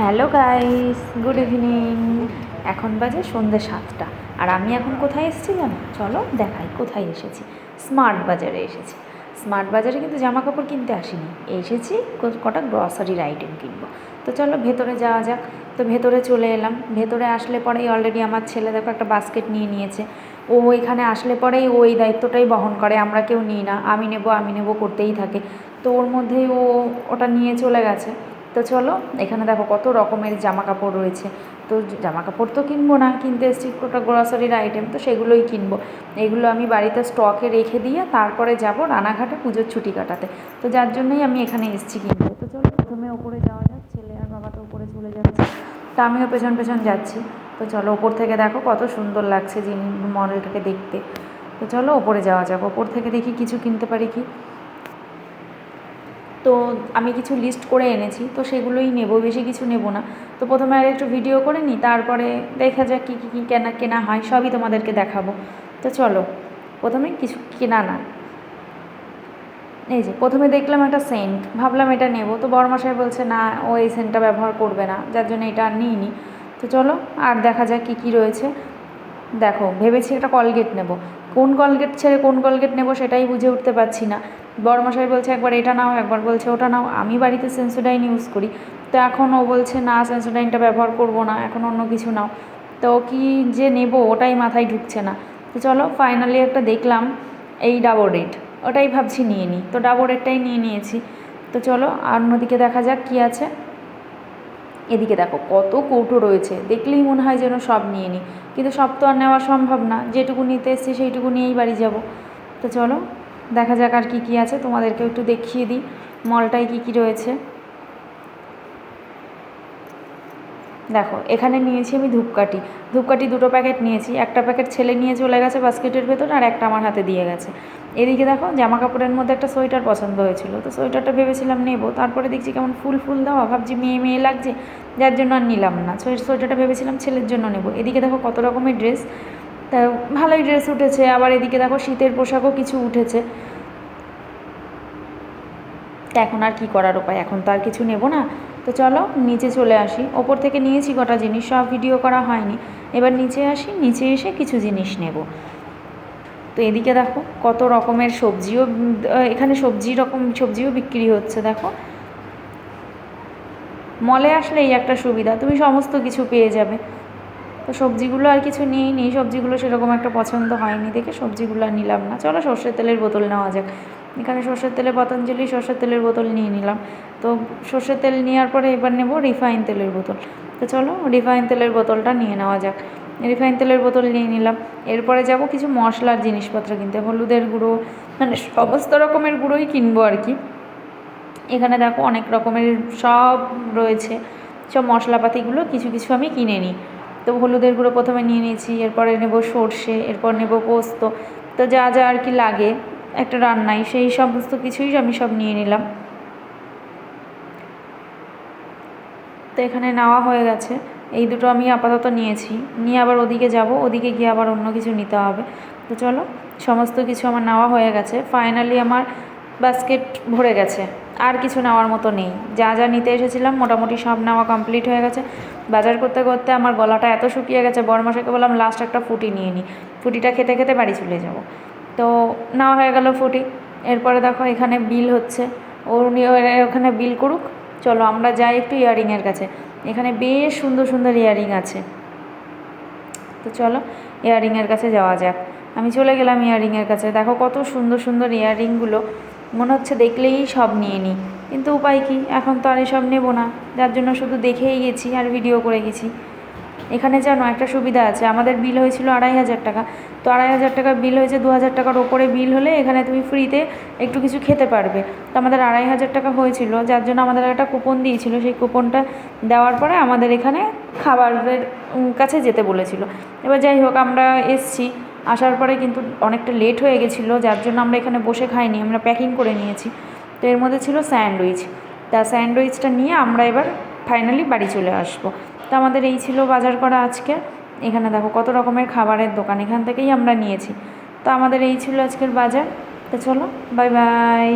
Hello guys, good evening. এখন বাজে সন্ধ্যে 7টা। আর আমি এখন কোথায় এসেছি জানো? চলো দেখাই কোথায় এসেছি। স্মার্ট বাজারে এসেছি। স্মার্ট বাজারে কিন্তু জামা কাপড় কিনতে আসিনি, এসেছি কটা গ্রসারির আইটেম কিনবো। তো চলো ভেতরে যাওয়া যাক। তো ভেতরে চলে এলাম। ভেতরে আসলে পরেই অলরেডি আমার ছেলে দেখো একটা বাস্কেট নিয়ে নিয়েছে। ও এখানে আসলে পরেই ওই দায়িত্বটাই বহন করে, আমরা কেউ নিই না। আমি নেবো করতেই থাকে। তো ওর মধ্যেই ও ওটা নিয়ে চলে গেছে। তো চলো এখানে দেখো কত রকমের জামা কাপড় রয়েছে। তো জামা কাপড় তো কিনবো না, কিনতে এসেছি ওটা গ্রসারির আইটেম, তো সেগুলোই কিনবো। এগুলো আমি বাড়িতে স্টকে রেখে দিয়ে তারপরে যাব রানাঘাটে পুজোর ছুটি কাটাতে। তো যার জন্যই আমি এখানে এসেছি কিনতে। তো চলো প্রথমে ওপরে যাওয়া যাক। ছেলে আর বাবা তো ওপরে চলে যাচ্ছে, তা আমিও পেছন পেছন যাচ্ছি। তো চলো ওপর থেকে দেখো কত সুন্দর লাগছে মডেলটাকে দেখতে। তো চলো ওপরে যাওয়া যাক, ওপর থেকে দেখি কিছু কিনতে পারি কি। তো আমি কিছু লিস্ট করে এনেছি, তো সেগুলোই নেব, বেশি কিছু নেব না। তো প্রথমে আর একটু ভিডিও করে নিই, তারপরে দেখা যাক কী কী কেনা হয়, সবই তোমাদেরকে দেখাবো। তো চলো প্রথমে কিছু কেনা না। এই যে প্রথমে দেখলাম একটা সেন্ট, ভাবলাম এটা নেব। তো বড়মশাই বলছে না, ও এই সেন্টটা ব্যবহার করবে না, যার জন্য এটা আর নিইনি। তো চলো আর দেখা যাক কী কী রয়েছে। দেখো ভেবেছি একটা কলগেট নেব, কোন কলগেট ছেড়ে কোন কলগেট নেব সেটাই বুঝে উঠতে পারছি না। বড়মশাই বলছে একবার এটা নাও, একবার বলছে ওটা নাও। আমি বাড়িতে সেন্সোডাইন ইউজ করি, তো এখন ও বলছে না সেন্সোডাইনটা ব্যবহার করব না, এখন অন্য কিছু নাও। তো কি যে নেব ওটাই মাথায় ঢুকছে না। তো চলো ফাইনালি একটা দেখলাম, এই ডাবর রেড, ওটাই ভাবছি নিয়ে নিই। তো ডাবর রেডটাই নিয়ে নিয়েছি। তো চলো আর অন্যদিকে দেখা যাক কী আছে। এদিকে দেখো কত কৌটো রয়েছে, দেখলেই মনে হয় যেন সব নিয়ে নিই, কিন্তু সব তো আর নেওয়া সম্ভব না। যেটুকু নিতে এসেছি সেইটুকু নিয়েই বাড়ি যাব। তো চলো দেখা যাক আর কী কী আছে, তোমাদেরকে একটু দেখিয়ে দিই মলটায় কী কী রয়েছে। দেখো এখানে নিয়েছি আমি ধূপকাঠি 2টো প্যাকেট নিয়েছি। একটা প্যাকেট ছেলে নিয়ে চলে গেছে বাস্কেটের ভেতর, আর একটা আমার হাতে দিয়ে গেছে। এদিকে দেখো জামা কাপড়ের মধ্যে একটা সোয়েটার পছন্দ হয়েছিল, তো সোয়েটারটা ভেবেছিলাম নেব, তারপরে দেখছি কেমন ফুল দেওয়া, ভাবছি মেয়ে মেয়ে লাগছে, যার জন্য আর নিলাম না। সোয়েটারটা ভেবেছিলাম ছেলের জন্য নেব। এদিকে দেখো কত রকমের ড্রেস, তা ভালোই ড্রেস উঠেছে। আবার এদিকে দেখো শীতের পোশাকও কিছু উঠেছে। তা এখন আর কি করার উপায়, এখন তো আর কিছু নেব না। তো চলো নিচে চলে আসি। ওপর থেকে নিয়েছি কটা জিনিস, সব ভিডিও করা হয়নি। এবার নিচে আসি, নিচে এসে কিছু জিনিস নেব। তো এদিকে দেখো কত রকমের সবজিও, এখানে সবজিও বিক্রি হচ্ছে। দেখো মলে আসলে এই একটা সুবিধা, তুমি সমস্ত কিছু পেয়ে যাবে। তো সবজিগুলো আর কিছু নিইনি, সবজিগুলো সেরকম একটা পছন্দ হয়নি দেখে সবজিগুলো আর নিলাম না। চলো সর্ষের তেলের বোতল নেওয়া যাক। এখানে সর্ষের তেলে পতঞ্জলি সর্ষের তেলের বোতল নিয়ে নিলাম। তো সর্ষের তেল নেওয়ার পরে এবার নেব রিফাইন তেলের বোতল। তো চলো রিফাইন তেলের বোতলটা নিয়ে নেওয়া যাক। রিফাইন তেলের বোতল নিয়ে নিলাম। এরপরে যাব কিছু মশলার জিনিসপত্র কিনতে, হলুদের গুঁড়ো, মানে সমস্ত রকমের গুঁড়োই কিনবো আর কি। এখানে দেখো অনেক রকমের সব রয়েছে, সব মশলাপাতিগুলো কিছু কিছু আমি কিনে নিই। তো হলুদের গুঁড়ো প্রথমে নিয়ে নিয়েছি, এরপরে নেব সর্ষে, এরপর নেব পোস্ত। তো যা যা আর কি লাগে একটা রান্নায়, সেই সমস্ত কিছুই আমি সব নিয়ে নিলাম। তো এখানে নেওয়া হয়ে গেছে, এই দুটো আমি আপাতত নিয়েছি। নিয়ে আবার ওদিকে যাব, ওদিকে গিয়ে আবার অন্য কিছু নিতে হবে। তো চলো সমস্ত কিছু আমার নেওয়া হয়ে গেছে। ফাইনালি আমার বাস্কেট ভরে গেছে, আর কিছু নেওয়ার মতো নেই। যা যা নিতে এসেছিলাম মোটামুটি সব নেওয়া কমপ্লিট হয়ে গেছে। বাজার করতে করতে আমার গলাটা এত শুকিয়ে গেছে, বড়মশাইকে বললাম লাস্ট একটা ফুটি নিয়ে নিই, ফুটিটা খেতে খেতে বাড়ি চলে যাব। তো নেওয়া হয়ে গেল ফুটি। এরপরে দেখো এখানে বিল হচ্ছে, ওখানে বিল করুক। চলো আমরা যাই একটু ইয়াররিংয়ের কাছে, এখানে বেশ সুন্দর সুন্দর ইয়াররিং আছে। তো চলো ইয়াররিংয়ের কাছে যাওয়া যাক। আমি চলে গেলাম ইয়াররিংয়ের কাছে। দেখো কত সুন্দর সুন্দর ইয়াররিংগুলো, মনে হচ্ছে দেখলেই সব নিয়ে নিই, কিন্তু উপায় কি, এখন তো আর এসব নেবো না, যার জন্য শুধু দেখেই গেছি আর ভিডিও করে গেছি। এখানে জানো একটা সুবিধা আছে, আমাদের বিল হয়েছিল 2500 টাকা। তো 2500 টাকা বিল হয়েছে, 2000 টাকার ওপরে বিল হলে এখানে তুমি ফ্রিতে একটু কিছু খেতে পারবে। তো আমাদের 2500 টাকা হয়েছিল, যার জন্য আমাদের একটা কুপন দিয়েছিল। সেই কুপনটা দেওয়ার পরে আমাদের এখানে খাবারের কাছে যেতে বলেছিল। এবার যাই হোক আমরা এসছি, আসার পরে কিন্তু অনেকটা লেট হয়ে গেছিলো, যার জন্য আমরা এখানে বসে খাইনি, আমরা প্যাকিং করে নিয়েছি। তো এর মধ্যে ছিল স্যান্ডউইচ, তা স্যান্ডউইচটা নিয়ে আমরা এবার ফাইনালি বাড়ি চলে আসবো। তো আমাদের এই ছিল বাজার করা আজকে। এখানে দেখো কত রকমের খাবারের দোকান, এখান থেকেই আমরা নিয়েছি। তো আমাদের এই ছিল আজকের বাজার। তো চলো বাই বাই।